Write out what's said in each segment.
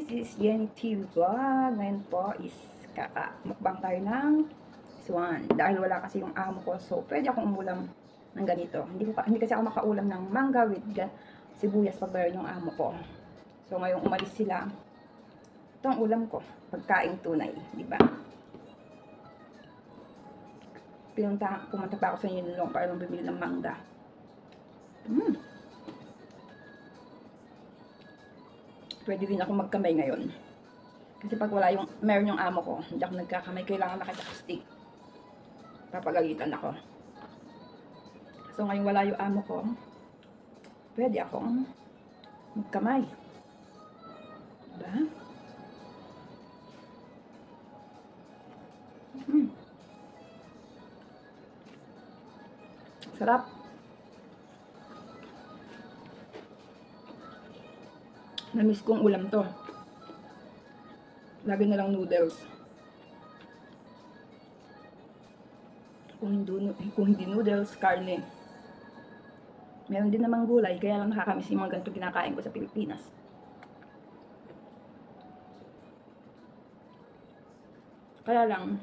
This is Jenny TV Vlog. Ngayon po is mukbang tayo ng swan. Dahil wala kasi yung amo ko, so pwede akong umulam ng ganito. Hindi kasi ako makaulam ng mangga with sibuyas pag meron yung amo ko. So ngayong umalis sila, ito ang ulam ko. Pagkain tunay, di ba? Pumunta pa ako sa Yunlong para lang bumili ng mangga. Pwede din ako magkamay ngayon. Kasi pag meron yung amo ko, hindi ako nagkakamay, kailangan naka-chopstick. Papagalitan ako. So ngayon wala yung amo ko, pwede akong magkamay. Diba? Sarap. Namiss kong ulam to. Lagi na lang noodles. Kung hindi noodles, karne. Meron din namang gulay, kaya lang nakakamiss yung mga ganito kinakain ko sa Pilipinas. Kaya lang,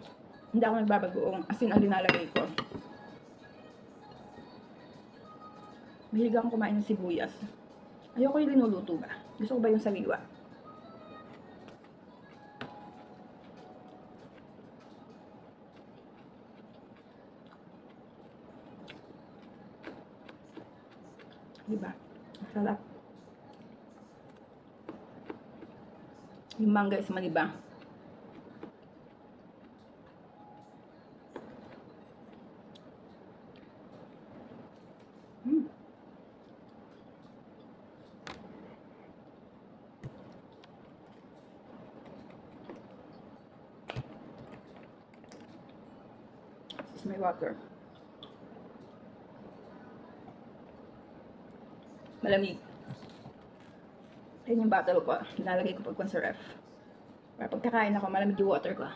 hindi ako nagbabagoong asin ang linalagay ko. Mahilig akong kumain ng sibuyas. Ayoko yung linuluto ba? Gusto ko ba yung sariwa? Diba? Sarap. Yung mangga is maniba. This is my water. Malamig. Yan yung bottle ko. Nilalagay ko pag sa ref. Para pagkakain ako, malamig yung water ko.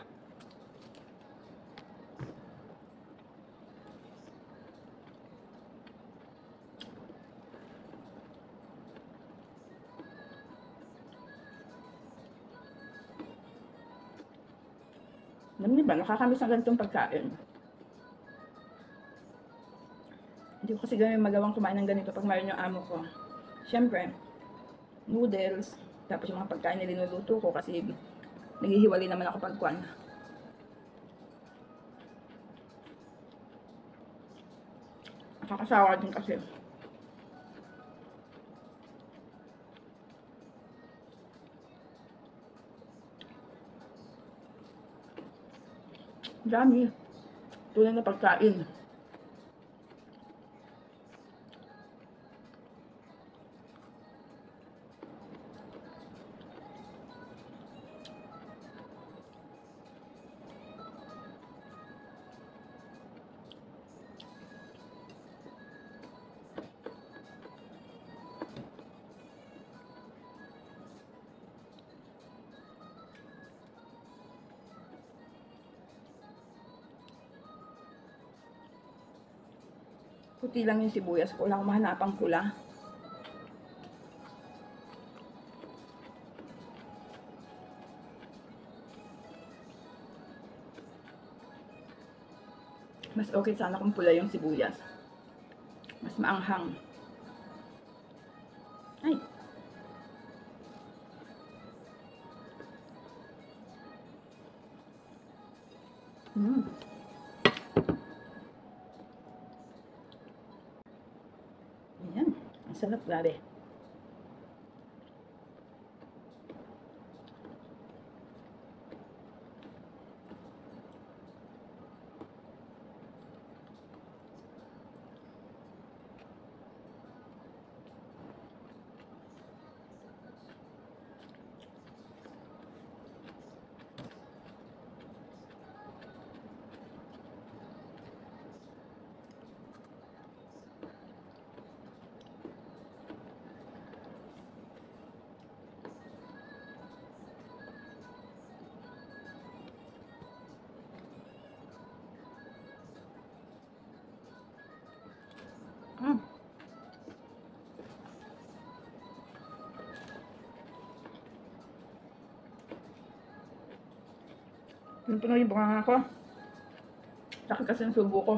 Alam niyo ba, nakakamiss ang ganitong pagkain. Hindi ko kasi ganun magawang kumain ng ganito pag mayroon yung amo ko. Siyempre, noodles, tapos yung mga pagkain na linuluto ko kasi naghihiwalay naman ako pagkuhan. Nakakasawa din kasi. Dami. Tulad na pagkain. Puti lang yung sibuyas ko. Wala akong mahanapang pula. Mas okay sana kung pula yung sibuyas. Mas maanghang. Ay! Ayan. Ang sarap, grabe. Puno yung bunganga ko. Laki kasi yung subo ko.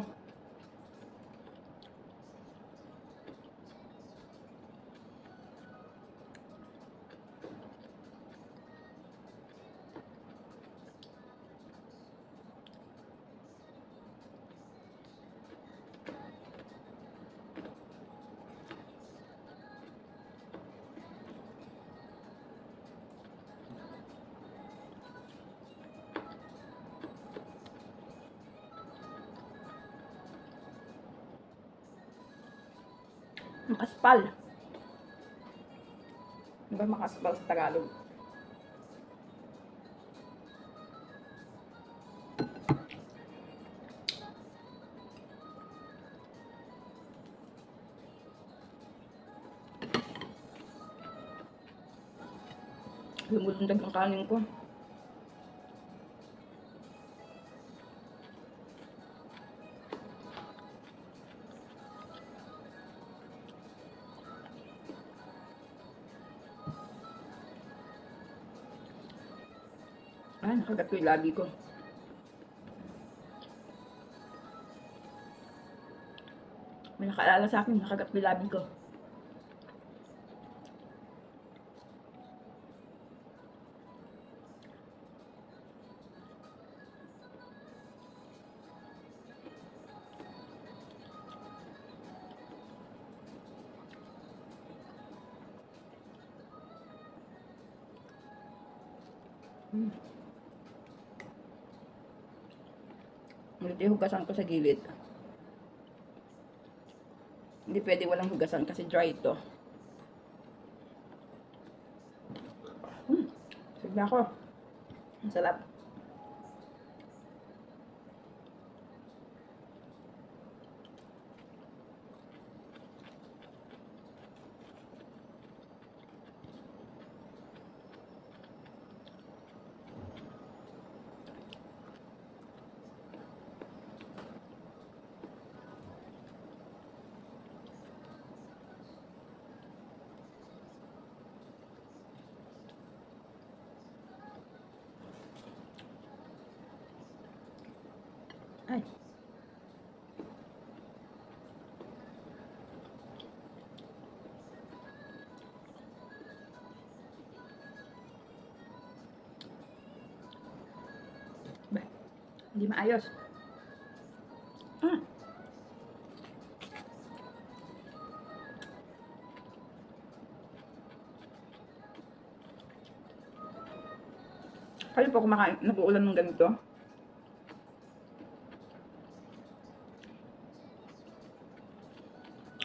Makaspal. Ano ba makaspal sa Tagalog? Lumulundag ang kanin ko. Ah, nakagat ko yung labi ko. May nakaalala sa akin, nakagat ko yung labi ko. Ulit yung hugasan ko sa gilid. Hindi pwede walang hugasan kasi dry ito. Sigla ko. Ang sarap. Ay. Ba, hindi maayos. Kayo po kumakain, nag-uulam ng ganito?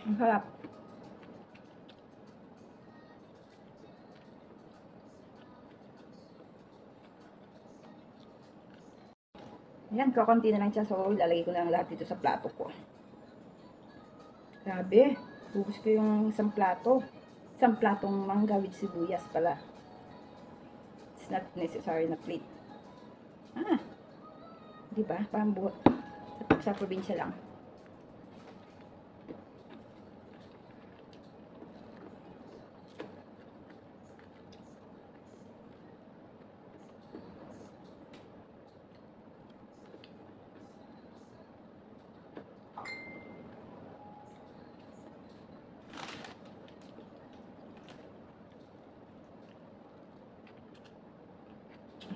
Ang sarap. Ayan, kakunti na lang siya. So, ilalagay ko na lang lahat dito sa plato ko. Grabe. Ubus ko yung isang plato. Isang platong mangga with sibuyas pala. It's not necessary na plate. Ah. Diba? Parang buhat. Sa probinsya lang.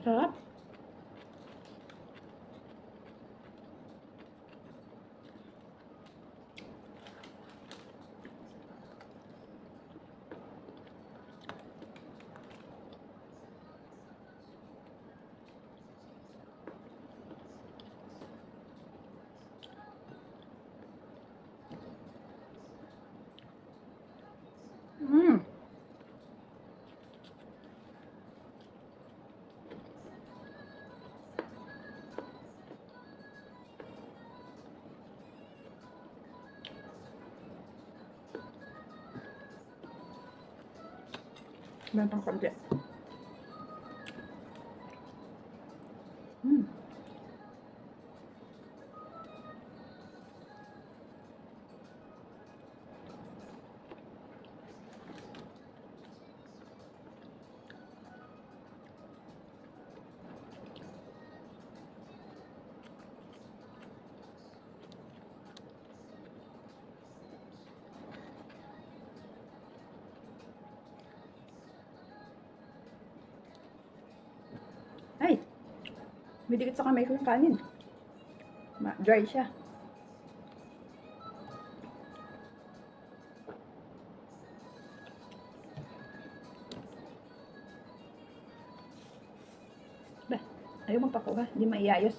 Sarap. Mmm. Meron pang konti. Mmm. May dikit sa kamay ko yung kanin. Dry siya. Ba, ayaw magpakuha. Hindi maiayos.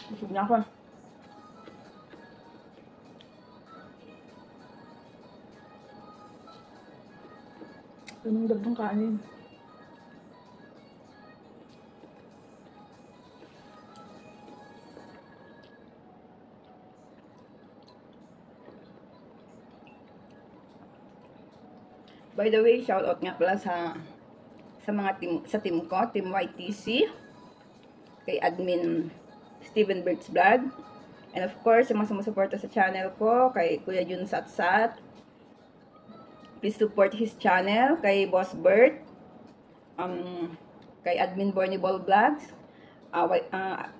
Busog na ako. Anong dagdang kanin? By the way, shout out nga pala sa mga team ko, Team YTC, kay admin Steven Bert's Vlog, and of course, sa mga sumusuporta sa channel ko, kay Kuya Jun Satsat. Please support his channel, kay Boss Bert, kay admin Bornable Vlogs,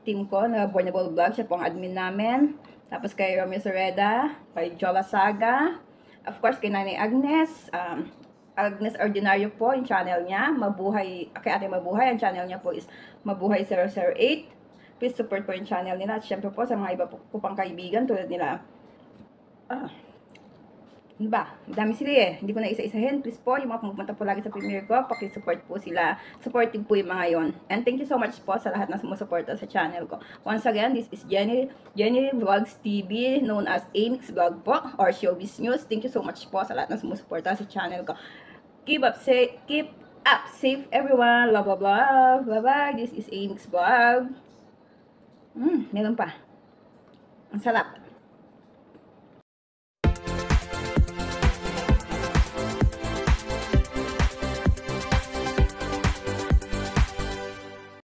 team ko na Bornable Vlogs, siya po ang admin namin. Tapos kay Romeo Soreda, kay Jola Saga, of course kay Nanay Agnes, Agnes Ordinario po, yung channel niya, Mabuhay, kay Ate Mabuhay, ang channel niya po is Mabuhay 008. Please support po yung channel nila. At syempre po sa mga iba po pang kaibigan tulad nila. Ano ba? Dami sila eh. Hindi ko na isa-isahin. Please po, yung mga pumunta po lagi sa premiere ko, pakisupport po sila. Supportive po yung mga yon. And thank you so much po sa lahat na sumusuporta sa channel ko. Once again, this is Jenny Vlogs TV, known as Amix Vlog po, or Showbiz News. Thank you so much po sa lahat na sumusuporta sa channel ko. Keep up safe everyone. Blah blah blah. Bye bye. This is Amix Vlog. Meron pa. Ang sarap.